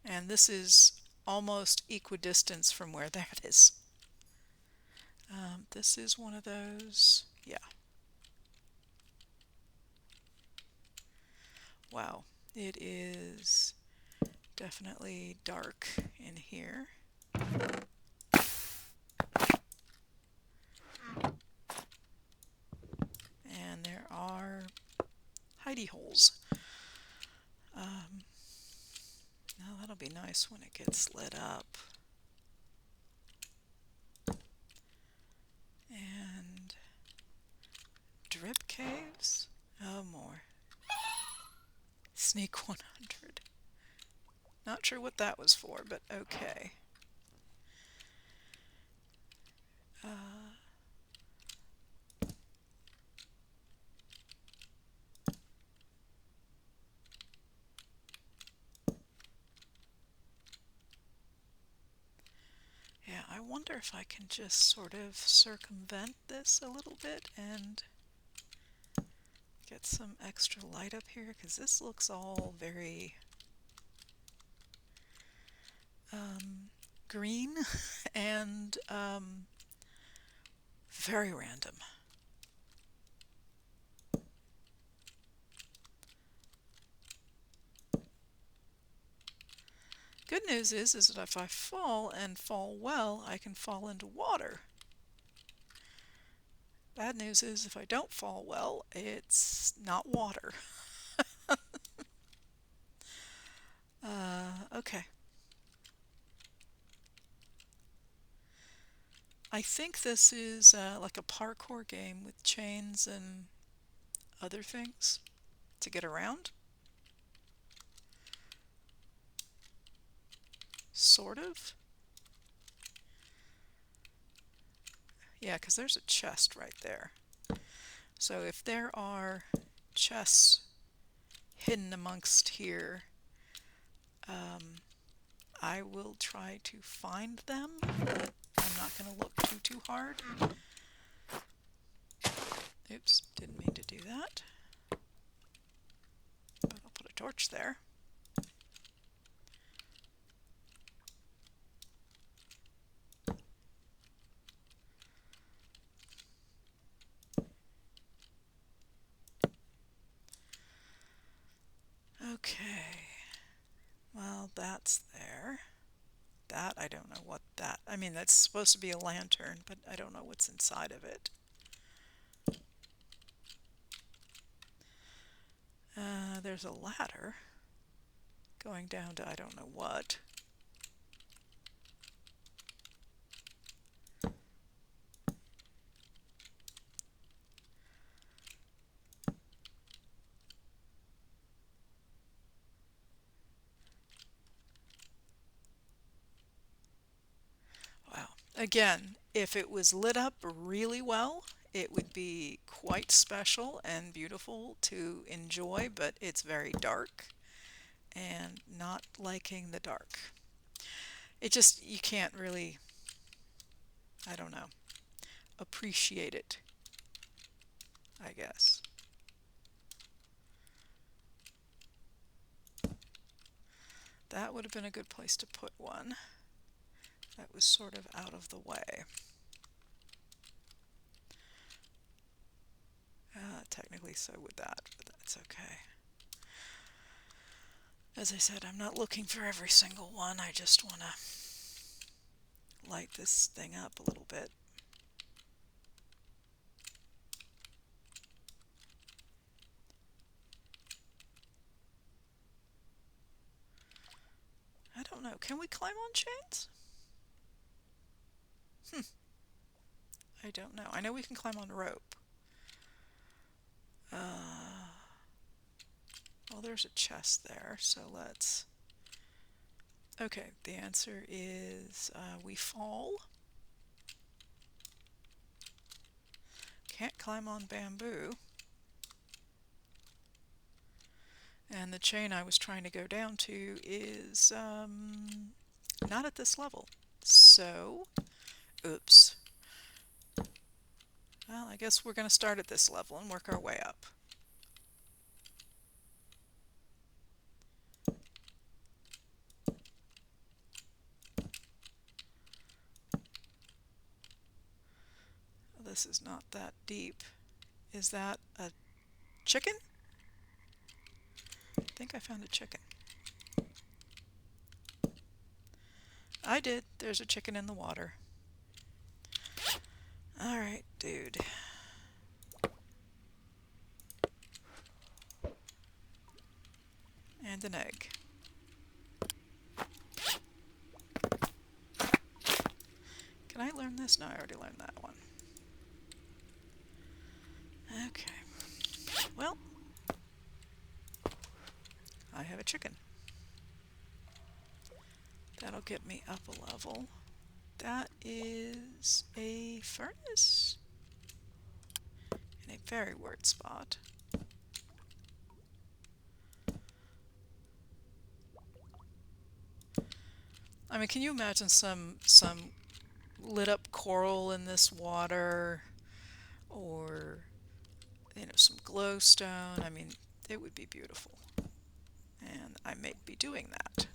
And this is almost equidistance from where that is. This is one of those, yeah. Wow, it is definitely dark in here. And there are hidey holes. Now that'll be nice when it gets lit up. And drip caves? Oh, more. Sneak 100. Not sure what that was for, but okay. Yeah, I wonder if I can just sort of circumvent this a little bit and get some extra light up here, because this looks all very green and very random. Good news is that if I fall and fall well, I can fall into water. Bad news is if I don't fall well, it's not water. Okay. I think this is like a parkour game with chains and other things to get around. Sort of. Yeah, because there's a chest right there. So if there are chests hidden amongst here, I will try to find them, but I'm not going to look too hard. Oops, didn't mean to do that. But I'll put a torch there. that's there. That, I don't know what that, I mean, that's supposed to be a lantern, but I don't know what's inside of it. There's a ladder going down to I don't know what. Wow. Again, if it was lit up really well, it would be quite special and beautiful to enjoy, but it's very dark and not liking the dark. It just, you can't really, I don't know, appreciate it, I guess. That would have been a good place to put one. That was sort of out of the way. Technically so would that, but that's okay. As I said, I'm not looking for every single one. I just want to light this thing up a little bit. I don't know. Can we climb on chains? I don't know. I know we can climb on rope. Well, there's a chest there, so let's... Okay, the answer is we fall. Can't climb on bamboo. And the chain I was trying to go down to is not at this level. So, oops. Well, I guess we're going to start at this level and work our way up. This is not that deep. Is that a chicken? I think I found a chicken. I did. There's a chicken in the water. Alright, dude. And an egg. Can I learn this? No, I already learned that one. Okay. Well, I have a chicken. That'll get me up a level. That is a furnace in a very weird spot. I mean, can you imagine some lit up coral in this water, or some glowstone? I mean, it would be beautiful, and I may be doing that.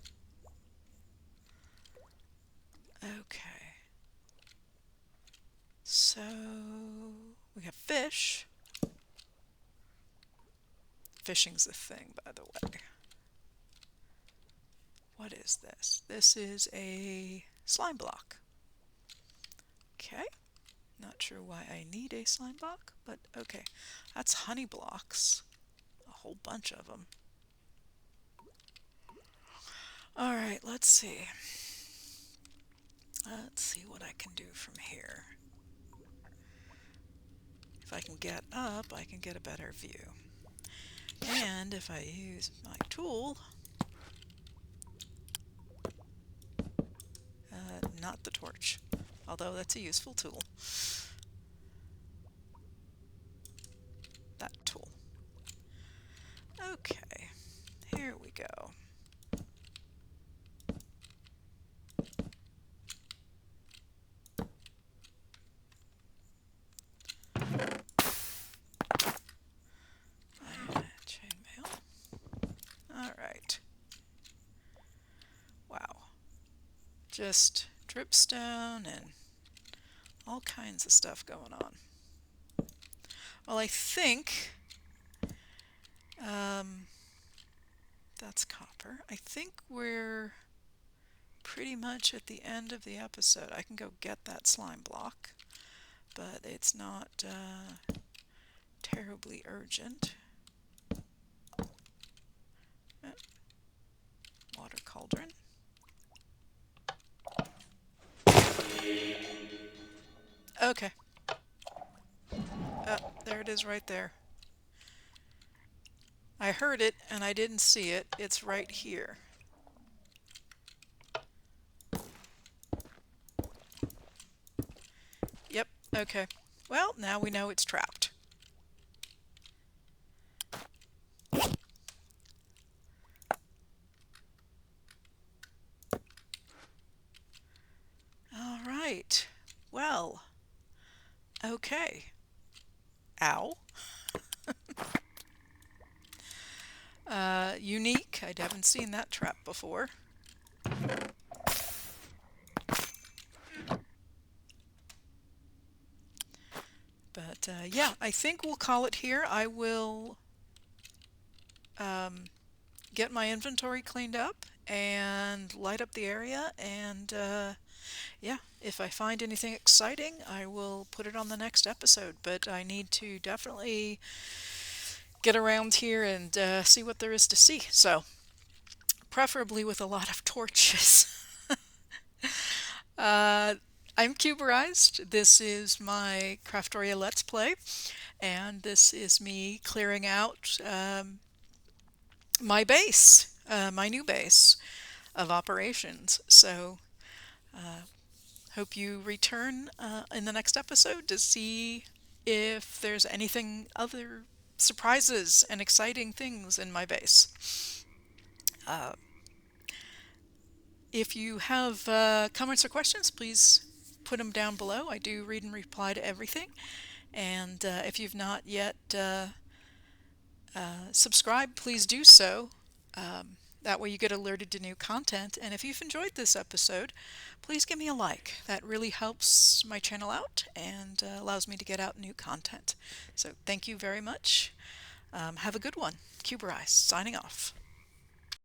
Okay, so we have fish. Fishing's the thing, by the way. What is this? This is a slime block. Okay, not sure why I need a slime block, but okay. That's honey blocks, a whole bunch of them. Alright, let's see. Let's see what I can do from here. If I can get up, I can get a better view. And if I use my tool, not the torch, although that's a useful tool. That tool. Okay, here we go. Chainmail. Alright. Wow. Just dripstone and all kinds of stuff going on. Well, I think that's copper. I think we're pretty much at the end of the episode. I can go get that slime block, but it's not terribly urgent. Water cauldron. Okay. There it is right there. I heard it and I didn't see it. It's right here. Yep, okay. Well, now we know it's trapped. All right. Well, okay. Ow. Unique. I haven't seen that trap before. But yeah, I think we'll call it here. I will get my inventory cleaned up and light up the area, and yeah, if I find anything exciting, I will put it on the next episode. But I need to definitely get around here and see what there is to see. So, preferably with a lot of torches. I'm Cuberized. This is my Craftoria Let's Play, and this is me clearing out my base, my new base of operations. So, hope you return in the next episode to see if there's anything other surprises and exciting things in my base. If you have comments or questions, please put them down below. I do read and reply to everything. And if you've not yet subscribed, please do so. That way you get alerted to new content. And if you've enjoyed this episode, please give me a like. That really helps my channel out and allows me to get out new content. So thank you very much. Have a good one. Cuberized, signing off.